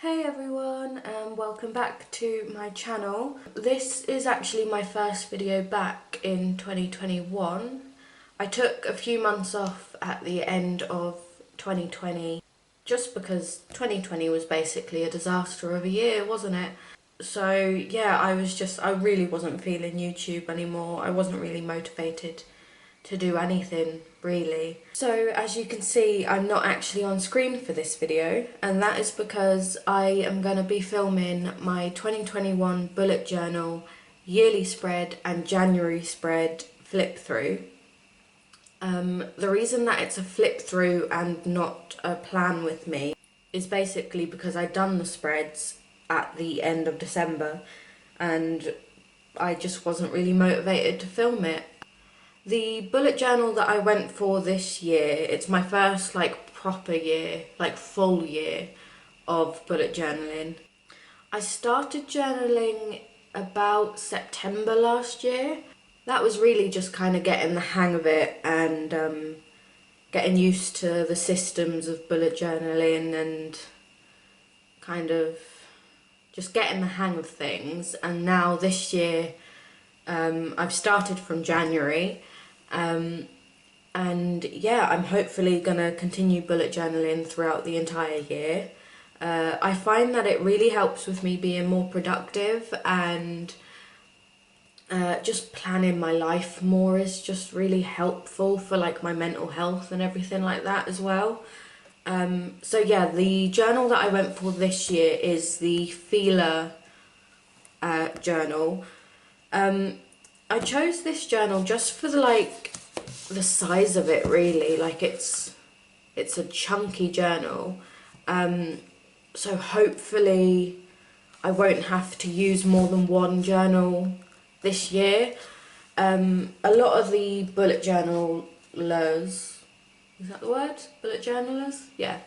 Hey everyone, and welcome back to my channel. This is actually my first video back in 2021. I took a few months off at the end of 2020 just because 2020 was basically a disaster of a year, wasn't it? So yeah, I really wasn't feeling YouTube anymore. I wasn't really motivated to do anything really. So as you can see, I'm not actually on screen for this video, and that is because I am going to be filming my 2021 bullet journal yearly spread and January spread flip through. The reason that it's a flip through and not a plan with me is basically because I'd done the spreads at the end of December and I just wasn't really motivated to film it. The bullet journal that I went for this year, it's my first proper year, full year of bullet journaling. I started journaling about September last year. That was really just kind of getting the hang of it and getting used to the systems of bullet journaling and kind of just getting the hang of things. And now this year I've started from January. And yeah, I'm hopefully gonna continue bullet journaling throughout the entire year. I find that it really helps with me being more productive, and just planning my life more is just really helpful for my mental health and everything like that as well. So yeah, the journal that I went for this year is the Feeler journal. I chose this journal just for the size of it really. It's a chunky journal. So hopefully I won't have to use more than one journal this year. A lot of the bullet journalers, is that the word? Bullet journalers? Yeah.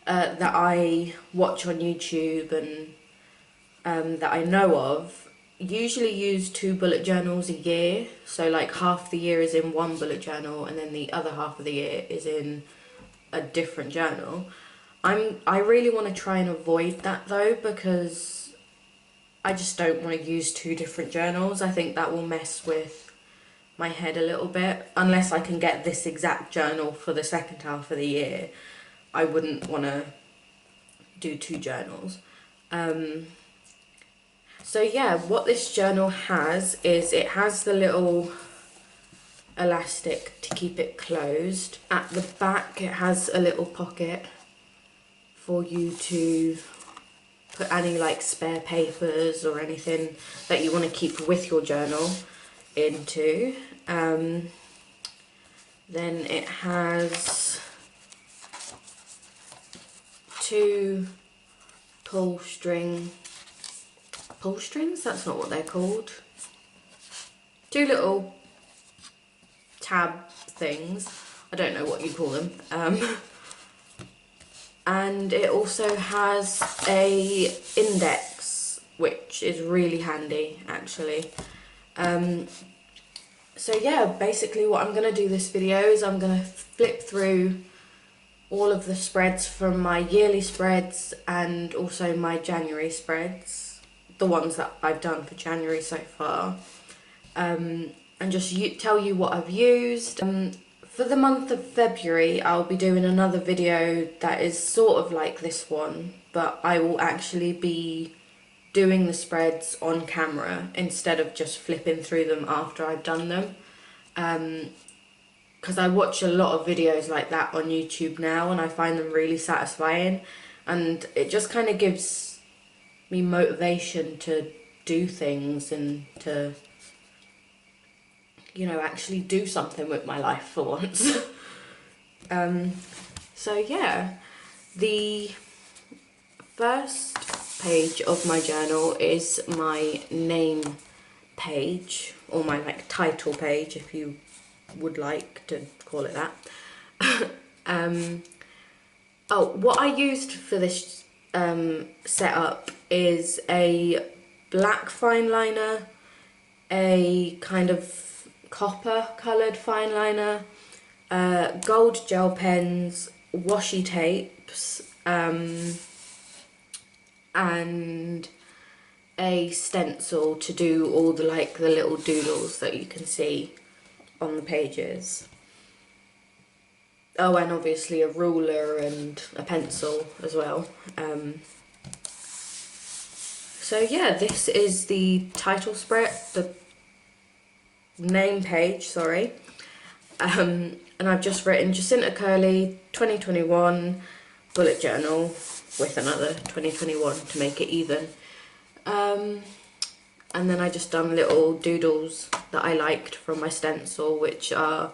That I watch on YouTube and that I know of usually use 2 bullet journals a year. So half the year is in one bullet journal and then the other half of the year is in a different journal. I really want to try and avoid that though, because I just don't want to use 2 different journals. I think that will mess with my head a little bit. Unless I can get this exact journal for the second half of the year, I wouldn't want to do 2 journals. So yeah, what this journal has is it has the little elastic to keep it closed. At the back it has a little pocket for you to put any spare papers or anything that you want to keep with your journal into. Then it has 2 pull strings, that's not what they're called. 2 little tab things, I don't know what you call them. And it also has a index, which is really handy actually. So yeah, basically what I'm gonna do this video is I'm gonna flip through all of the spreads from my yearly spreads and also my January spreads, the ones that I've done for January so far, and just tell you what I've used. For the month of February, I'll be doing another video that is sort of like this one, but I will actually be doing the spreads on camera instead of just flipping through them after I've done them. Because I watch a lot of videos like that on YouTube now and I find them really satisfying, and it just kind of gives me motivation to do things and to, you know, actually do something with my life for once. So yeah, the first page of my journal is my name page, or my title page if you would like to call it that. Oh, what I used for this setup is a black fine liner, a kind of copper coloured fine liner, gold gel pens, washi tapes, and a stencil to do all the the little doodles that you can see on the pages. Oh, and obviously a ruler and a pencil as well. So yeah, this is the title spread, the name page, sorry. And I've just written Jacinta Curley 2021 bullet journal with another 2021 to make it even. And then I just done little doodles that I liked from my stencil, which are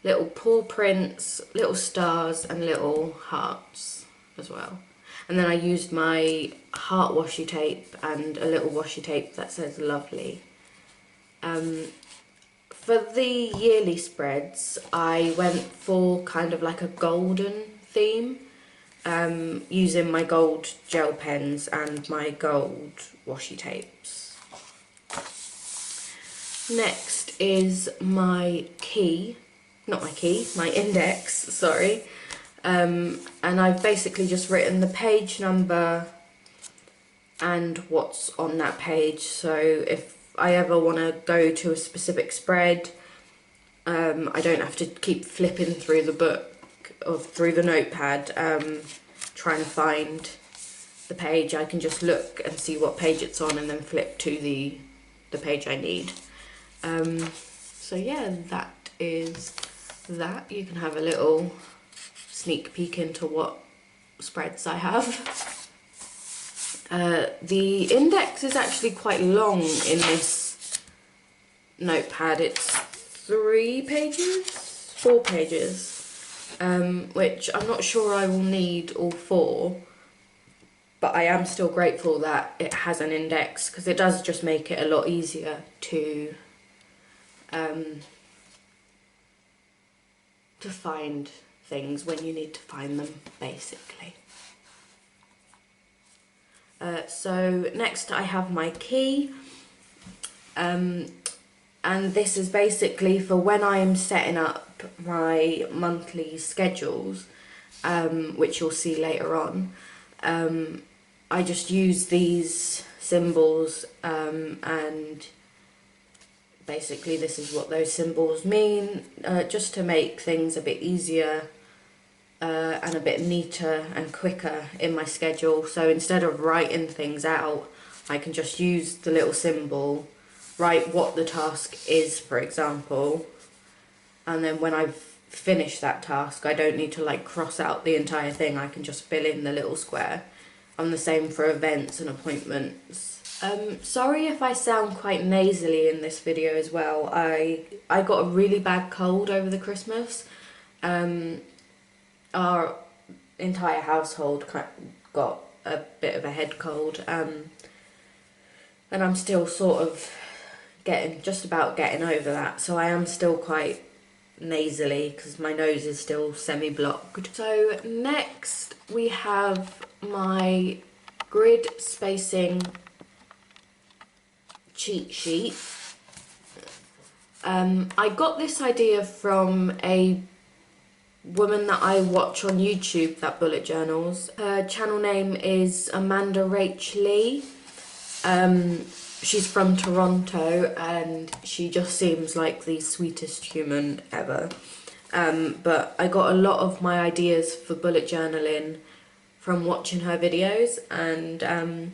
little paw prints, little stars and little hearts as well. And then I used my heart washi tape and a little washi tape that says lovely. For the yearly spreads, I went for kind of like a golden theme, using my gold gel pens and my gold washi tapes. Next is my my index, sorry. And I've basically just written the page number and what's on that page. So if I ever want to go to a specific spread, I don't have to keep flipping through the book or through the notepad trying to find the page. I can just look and see what page it's on and then flip to the page I need. So yeah, that is that. You can have a little sneak peek into what spreads I have. The index is actually quite long in this notepad. It's 4 pages, which I'm not sure I will need all 4, but I am still grateful that it has an index, because it does just make it a lot easier to find things when you need to find them, basically. So next I have my key, and this is basically for when I am setting up my monthly schedules, which you'll see later on. I just use these symbols, and basically this is what those symbols mean, just to make things a bit easier and a bit neater and quicker in my schedule. So instead of writing things out, I can just use the little symbol, write what the task is, for example, and then when I've finished that task, I don't need to like cross out the entire thing. I can just fill in the little square. And the same for events and appointments. Sorry if I sound quite nasally in this video as well. I got a really bad cold over the Christmas. Our entire household got a bit of a head cold, and I'm still sort of just about getting over that, so I am still quite nasally because my nose is still semi-blocked. So next we have my grid spacing cheat sheet. I got this idea from a woman that I watch on YouTube that bullet journals. Her channel name is Amanda Rach Lee. She's from Toronto and she just seems like the sweetest human ever. But I got a lot of my ideas for bullet journaling from watching her videos, and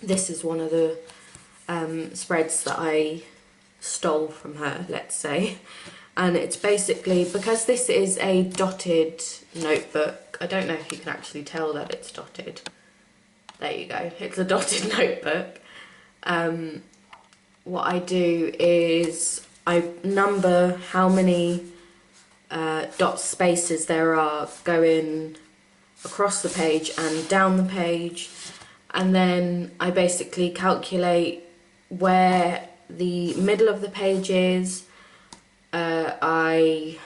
this is one of the spreads that I stole from her, let's say. And it's basically, because this is a dotted notebook, I don't know if you can actually tell that it's dotted. There you go, it's a dotted notebook. What I do is I number how many dot spaces there are going across the page and down the page, and then I basically calculate where the middle of the page is. I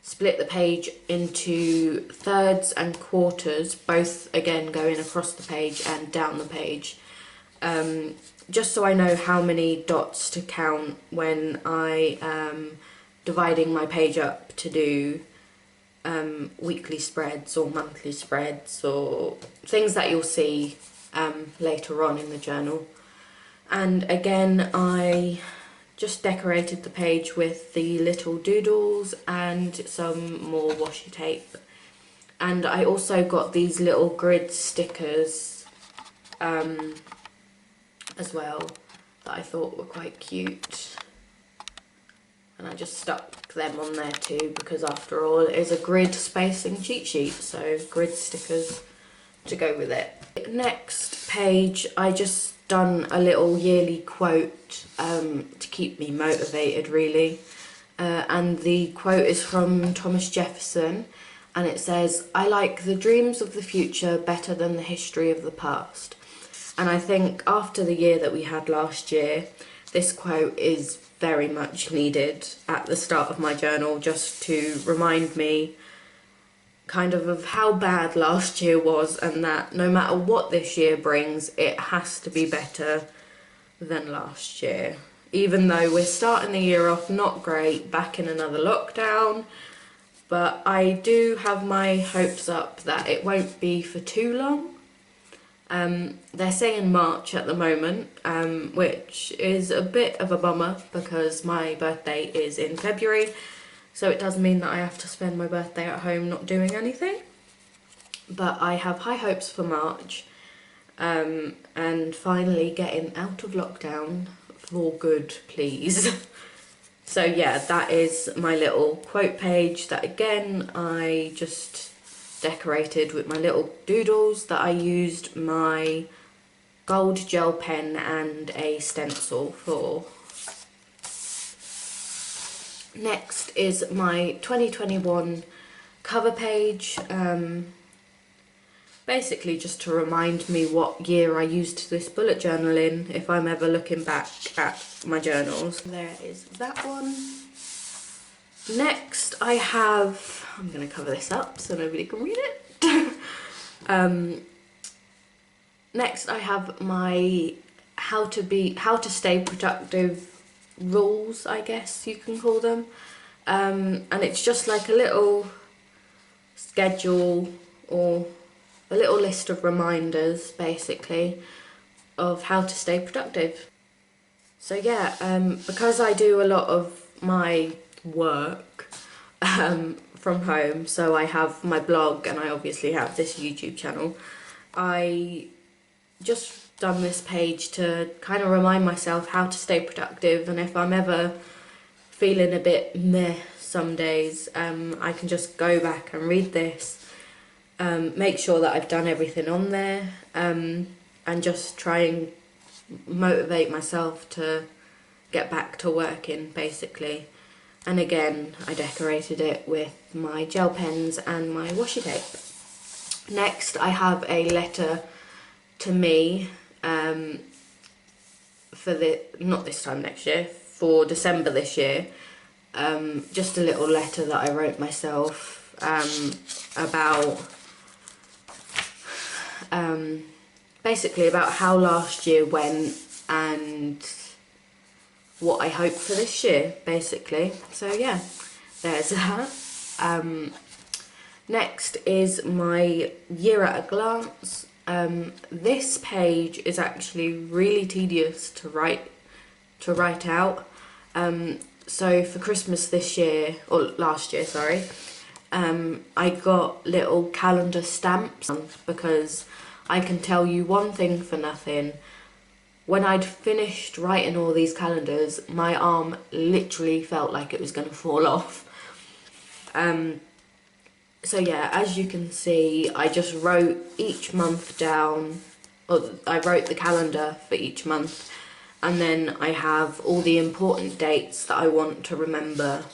split the page into thirds and quarters, both again going across the page and down the page, just so I know how many dots to count when I am dividing my page up to do weekly spreads or monthly spreads or things that you'll see later on in the journal. And again, I just decorated the page with the little doodles and some more washi tape. And I also got these little grid stickers as well that I thought were quite cute. And I just stuck them on there too, because after all it is a grid spacing cheat sheet, so grid stickers to go with it. Next page, I just done a little yearly quote to keep me motivated really. And the quote is from Thomas Jefferson, and it says, "I like the dreams of the future better than the history of the past." And I think after the year that we had last year, this quote is very much needed at the start of my journal, just to remind me kind of how bad last year was, and that no matter what this year brings, it has to be better than last year. Even though we're starting the year off not great, back in another lockdown, but I do have my hopes up that it won't be for too long. They're saying March at the moment, which is a bit of a bummer because my birthday is in February, so it does mean that I have to spend my birthday at home not doing anything. But I have high hopes for March, and finally getting out of lockdown for good, please. So yeah, that is my little quote page that again I just decorated with my little doodles that I used my gold gel pen and a stencil for. Next is my 2021 cover page, basically just to remind me what year I used this bullet journal in if I'm ever looking back at my journals. There is that one. Next I have, I'm going to cover this up so nobody can read it. Next I have my how to stay productive rules, I guess you can call them. And it's just like a little schedule or a little list of reminders basically of how to stay productive. So yeah, because I do a lot of my work from home, so I have my blog and I obviously have this YouTube channel, I just done this page to kind of remind myself how to stay productive, and if I'm ever feeling a bit meh some days, I can just go back and read this, make sure that I've done everything on there, and just try and motivate myself to get back to working basically. And again, I decorated it with my gel pens and my washi tape. Next, I have a letter to me for not this time next year, for December this year. Just a little letter that I wrote myself about basically about how last year went and what I hope for this year, basically. So yeah, there's that. Next is my year at a glance. This page is actually really tedious to write out. So for Christmas this year, or last year, sorry, I got little calendar stamps because I can tell you one thing for nothing. When I'd finished writing all these calendars, my arm literally felt like it was going to fall off. So yeah, as you can see, I just wrote each month down, or I wrote the calendar for each month, and then I have all the important dates that I want to remember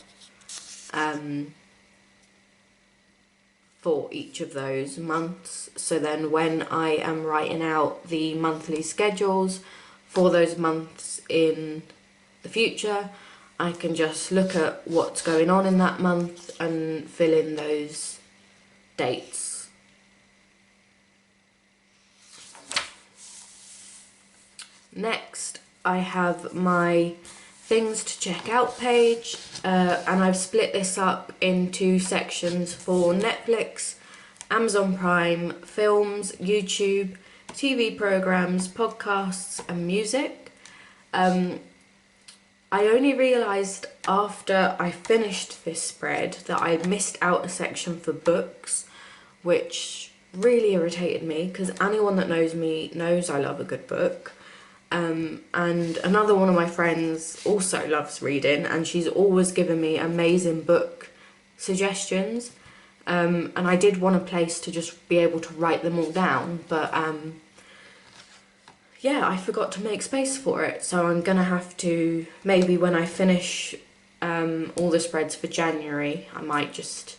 for each of those months. So then when I am writing out the monthly schedules for those months in the future, I can just look at what's going on in that month and fill in those dates. Next, I have my things to check out page, and I've split this up into sections for Netflix, Amazon Prime, films, YouTube, TV programs, podcasts and music. I only realised after I finished this spread that I had missed out a section for books, which really irritated me because anyone that knows me knows I love a good book. And another one of my friends also loves reading, and she's always given me amazing book suggestions. And I did want a place to just be able to write them all down, but yeah, I forgot to make space for it. So I'm gonna have to, maybe when I finish all the spreads for January, I might just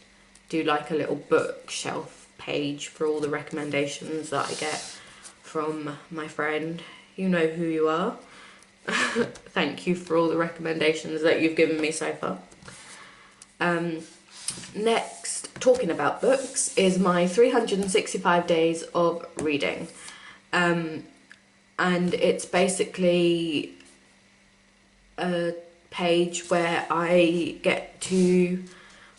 do like a little bookshelf page for all the recommendations that I get from my friend. You know who you are. Thank you for all the recommendations that you've given me so far. Next, talking about books, is my 365 days of reading. And it's basically a page where I get to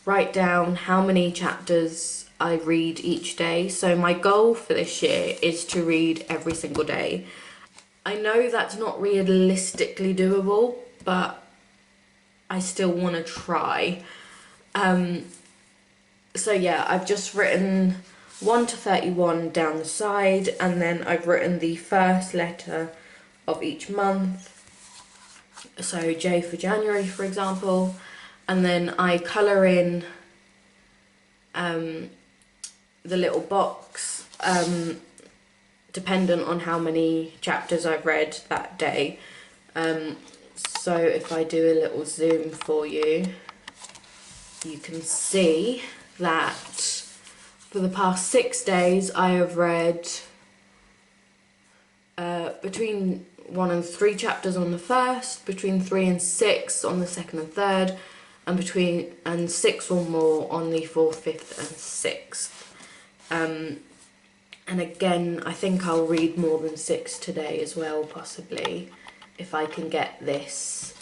write down how many chapters I read each day. So my goal for this year is to read every single day. I know that's not realistically doable, but I still want to try. So yeah, I've just written 1 to 31 down the side, and then I've written the first letter of each month. So J for January, for example, and then I colour in the little box, dependent on how many chapters I've read that day. So if I do a little zoom for you, you can see that for the past 6 days I have read between 1 and 3 chapters on the first, between 3 and 6 on the second and third, and 6 or more on the 4th, 5th and 6th. And again, I think I'll read more than 6 today as well, possibly, if I can get this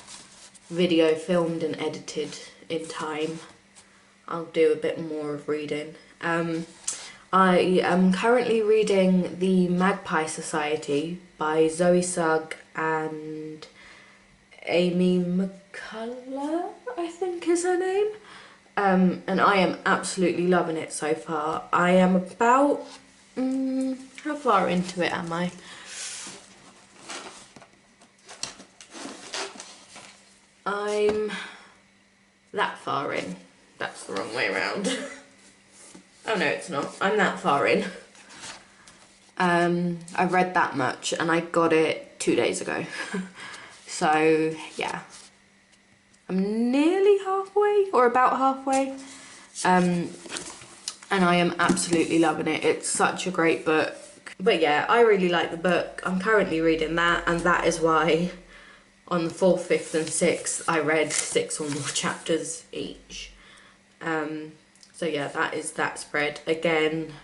video filmed and edited in time. I'll do a bit more of reading. I am currently reading The Magpie Society by Zoe Sugg and Amy McCullough, I think is her name. And I am absolutely loving it so far. I am about, how far into it am I? I'm that far in. That's the wrong way around. Oh no, it's not. I'm that far in. I've read that much and I got it 2 days ago. So yeah, I'm nearly halfway, or about halfway. And I am absolutely loving it. It's such a great book. But yeah, I really like the book. I'm currently reading that, and that is why on the 4th, 5th and 6th I read 6 or more chapters each. So yeah, that is that spread. Again,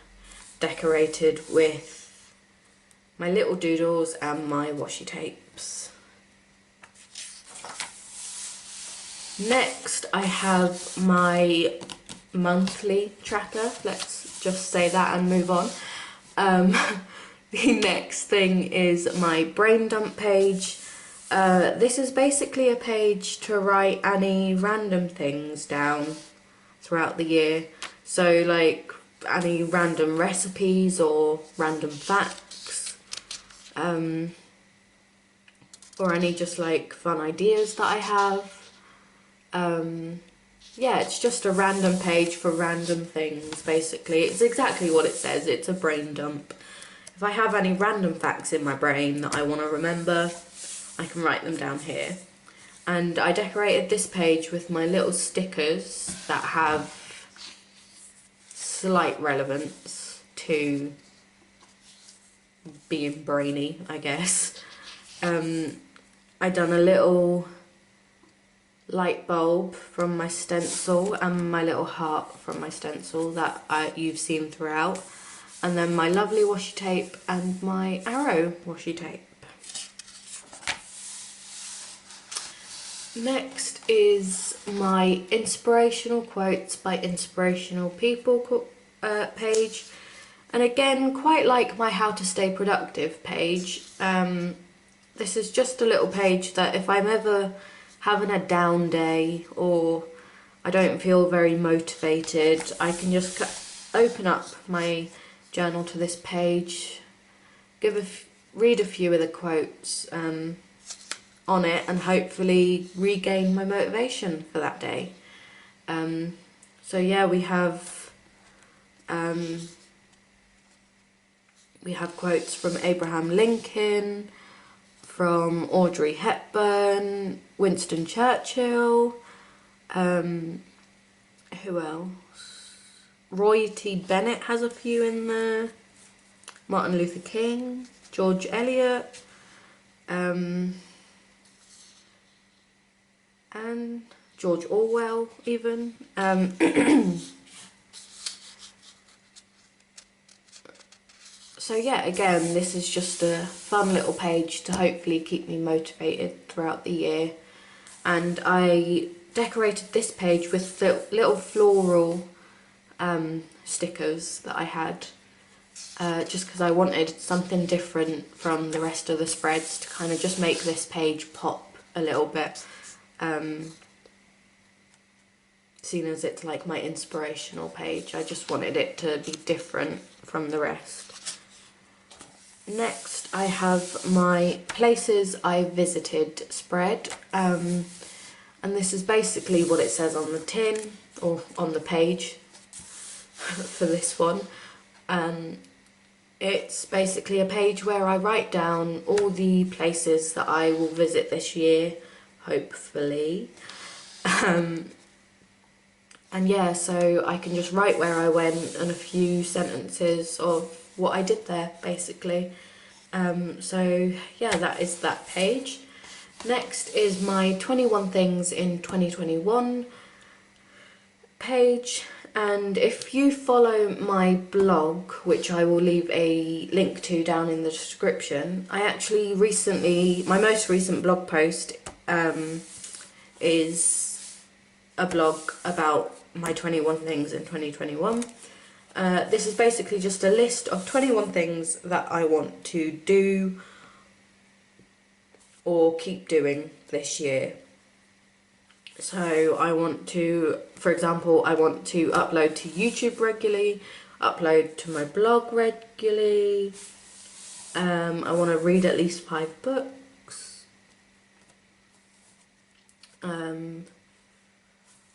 decorated with my little doodles and my washi tapes. Next, I have my monthly tracker. Let's just say that and move on. The next thing is my brain dump page. This is basically a page to write any random things down throughout the year. So like any random recipes or random facts, or any just like fun ideas that I have. Yeah, it's just a random page for random things, basically. It's exactly what it says, it's a brain dump. If I have any random facts in my brain that I want to remember, I can write them down here. And I decorated this page with my little stickers that have slight relevance to being brainy, I guess. I done a little light bulb from my stencil and my little heart from my stencil that you've seen throughout, and then my lovely washi tape and my arrow washi tape. Next is my Inspirational Quotes by Inspirational People page. And again, quite like my How to Stay Productive page, this is just a little page that if I'm ever having a down day or I don't feel very motivated, I can just open up my journal to this page, read a few of the quotes on it, and hopefully regain my motivation for that day. So yeah, we have quotes from Abraham Lincoln, from Audrey Hepburn, Winston Churchill, who else? Roy T. Bennett has a few in there, Martin Luther King, George Eliot, and George Orwell even. So yeah, again, this is just a fun little page to hopefully keep me motivated throughout the year. And I decorated this page with the little floral stickers that I had, just because I wanted something different from the rest of the spreads to kind of just make this page pop a little bit, seeing as it's like my inspirational page. I just wanted it to be different from the rest. Next, I have my Places I Visited spread, and this is basically what it says on the tin, or on the page for this one. It's basically a page where I write down all the places that I will visit this year, hopefully. And yeah, so I can just write where I went and a few sentences of what I did there, basically. So yeah, that is that page. Next is my 21 things in 2021 page, and if you follow my blog, which I will leave a link to down in the description, I actually my most recent blog post is a blog about my 21 things in 2021. This is basically just a list of 21 things that I want to do or keep doing this year. So I want to, for example, I want to upload to YouTube regularly, upload to my blog regularly, I want to read at least 5 books,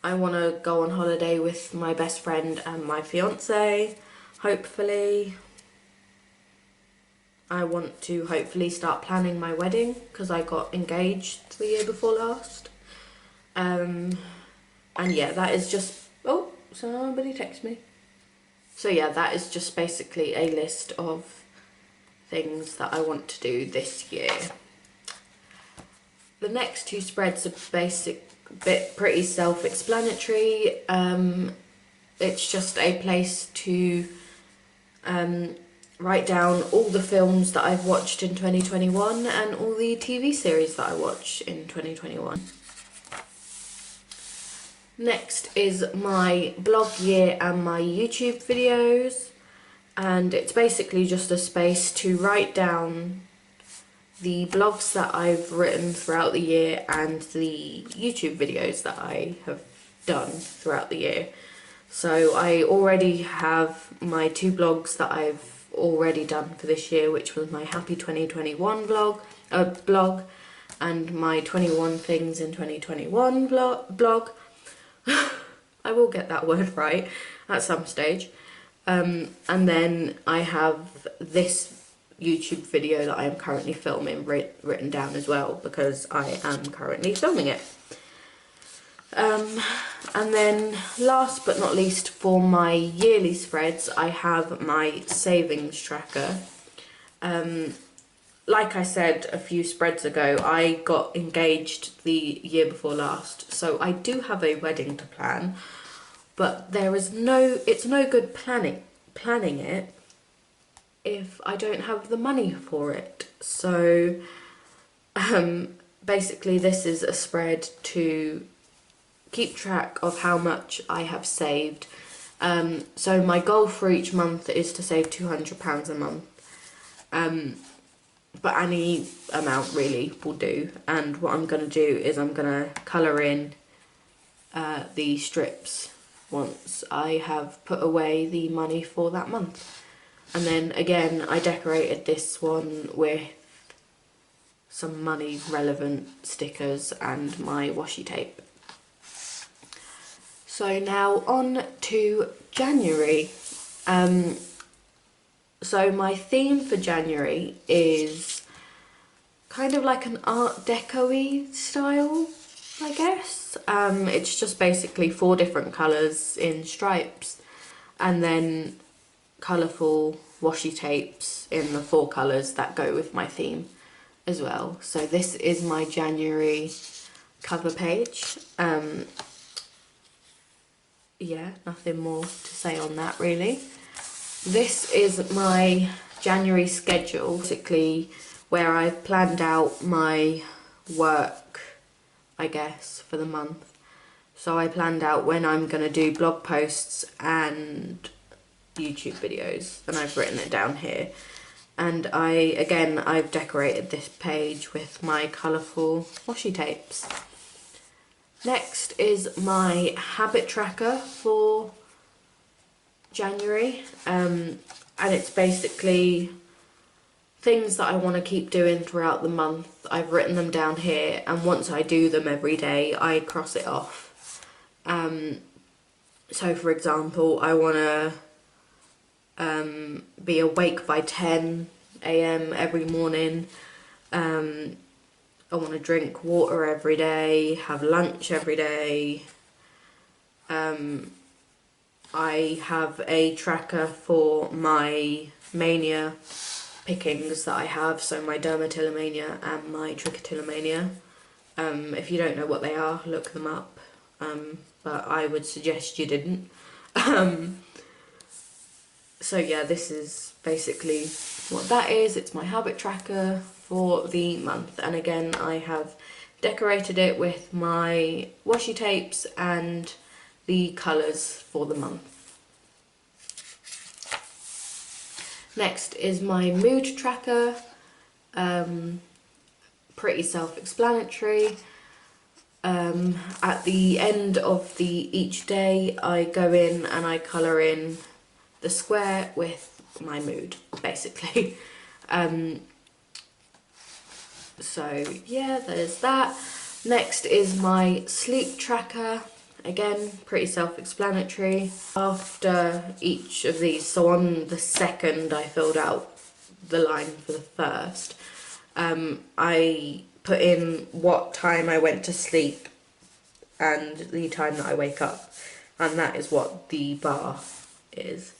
I want to go on holiday with my best friend and my fiance, hopefully. I want to hopefully start planning my wedding because I got engaged the year before last. And yeah, that is just... Oh, somebody text me. So yeah, that is just basically a list of things that I want to do this year. The next 2 spreads are pretty self-explanatory. It's just a place to write down all the films that I've watched in 2021 and all the TV series that I watch in 2021. Next is my blog year and my YouTube videos, and it's basically just a space to write down the blogs that I've written throughout the year and the YouTube videos that I have done throughout the year. So I already have my 2 blogs that I've already done for this year, which was my Happy 2021 blog and my 21 Things in 2021 blog. I will get that word right at some stage. And then I have this YouTube video that I am currently filming written down as well, because I am currently filming it. And then last but not least, for my yearly spreads, I have my savings tracker. Like I said a few spreads ago, I got engaged the year before last, so I do have a wedding to plan, but it's no good planning it if I don't have the money for it. So basically this is a spread to keep track of how much I have saved. So my goal for each month is to save £200 a month. But any amount really will do. And what I'm going to do is I'm going to colour in the strips once I have put away the money for that month. And then again, I decorated this one with some money relevant stickers and my washi tape. So now on to January. So my theme for January is kind of like an Art Deco-y style, I guess. It's just basically 4 different colours in stripes and then colourful washi tapes in the 4 colours that go with my theme as well. So this is my January cover page. Yeah, nothing more to say on that really. This is my January schedule, basically where I've planned out my work, I guess, for the month. So I planned out when I'm going to do blog posts and YouTube videos, and I've written it down here. And I've decorated this page with my colourful washi tapes. Next is my habit tracker for January, and it's basically things that I want to keep doing throughout the month. I've written them down here, and once I do them every day I cross it off. So for example, I want to be awake by 10 AM every morning. I want to drink water every day, have lunch every day. I have a tracker for my mania pickings that I have, so my dermatillomania and my trichotillomania. If you don't know what they are, look them up, but I would suggest you didn't. So yeah, this is basically what that is. It's my habit tracker for the month, and again I have decorated it with my washi tapes and the colours for the month. Next is my mood tracker, pretty self-explanatory. At the end of each day I go in and I colour in the square with my mood, basically. So yeah, there's that. Next is my sleep tracker. Again, pretty self-explanatory. After each of these, so on the second I filled out the line for the first, I put in what time I went to sleep and the time that I wake up, and that is what the bar is.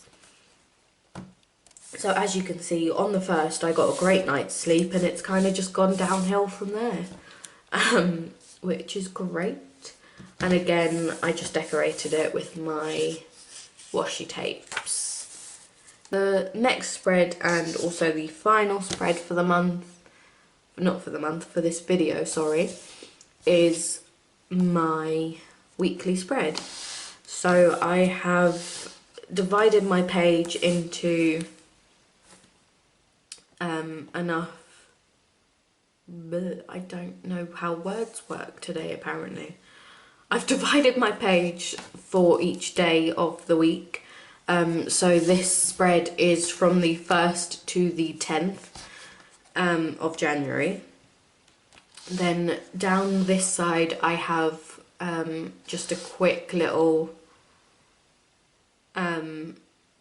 So as you can see, on the first I got a great night's sleep, and it's kind of just gone downhill from there, which is great. And again, I just decorated it with my washi tapes. The next spread, and also the final spread for the month, not for the month, for this video, sorry, is my weekly spread. So I have divided my page into enough, but I don't know how words work today apparently. I've divided my page for each day of the week. So this spread is from the 1st to the 10th of January. Then down this side I have just a quick little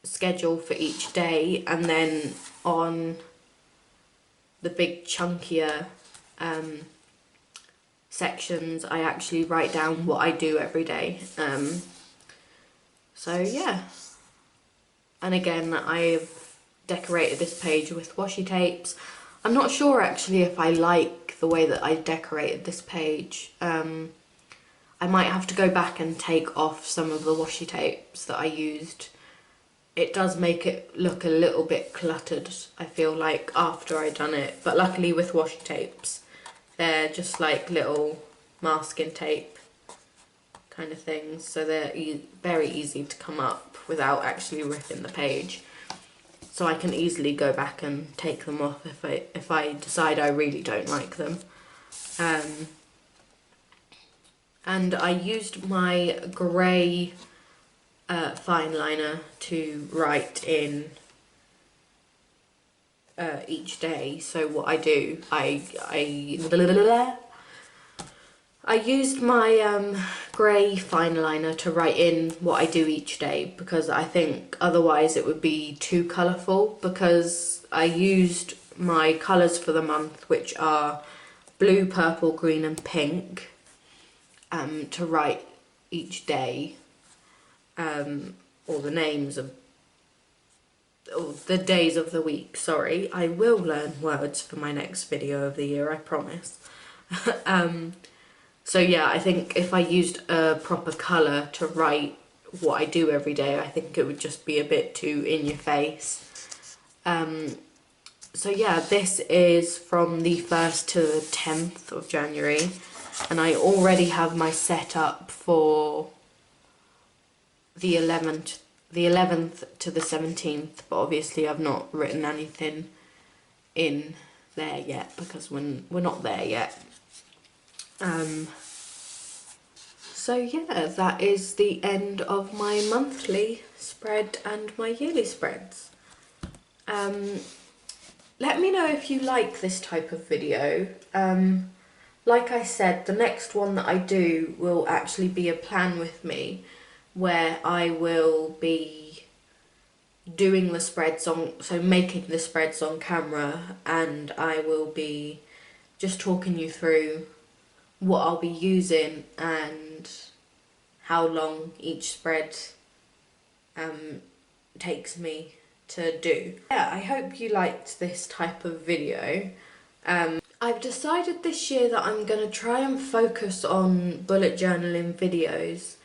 schedule for each day, and then on the big chunkier sections I actually write down what I do every day. So yeah, and again I've decorated this page with washi tapes. I'm not sure actually if I like the way that I decorated this page. I might have to go back and take off some of the washi tapes that I used. It does make it look a little bit cluttered, I feel like, after I've done it, but luckily with washi tapes They're just like little masking tape kind of things, so they're very easy to come up without actually ripping the page. So I can easily go back and take them off if I decide I really don't like them. And I used my grey fine liner to write in each day. So what I do, I used my grey fine liner to write in what I do each day, because I think otherwise it would be too colourful, because I used my colours for the month, which are blue, purple, green and pink, to write each day, or the names of, or the days of the week, sorry. I will learn words for my next video of the year, I promise. So yeah, I think if I used a proper colour to write what I do every day, I think it would just be a bit too in your face. So yeah, this is from the 1st to the 10th of January, and I already have my setup for the 11th to the 17th, but obviously I've not written anything in there yet because we're not there yet. So yeah, that is the end of my monthly spread and my yearly spreads. Let me know if you like this type of video. Like I said, the next one that I do will actually be a plan with me, where I will be doing the spreads on, so making the spreads on camera, and I will be just talking you through what I'll be using and how long each spread takes me to do. Yeah, I hope you liked this type of video. I've decided this year that I'm going to try and focus on bullet journaling videos,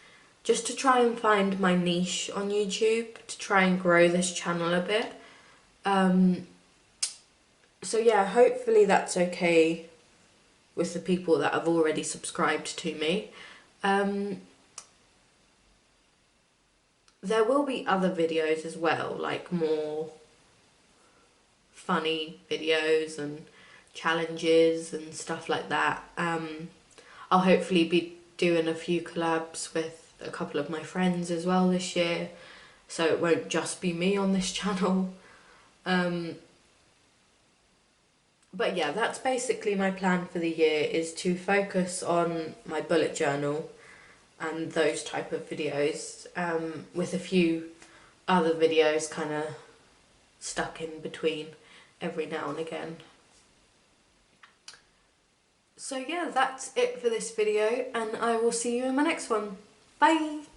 just to try and find my niche on YouTube, to try and grow this channel a bit. So yeah, hopefully that's okay with the people that have already subscribed to me. There will be other videos as well, like more funny videos and challenges and stuff like that. I'll hopefully be doing a few collabs with a couple of my friends as well this year, so it won't just be me on this channel. But yeah, that's basically my plan for the year, is to focus on my bullet journal and those type of videos, with a few other videos kind of stuck in between every now and again. So yeah, that's it for this video, and I will see you in my next one. Bye!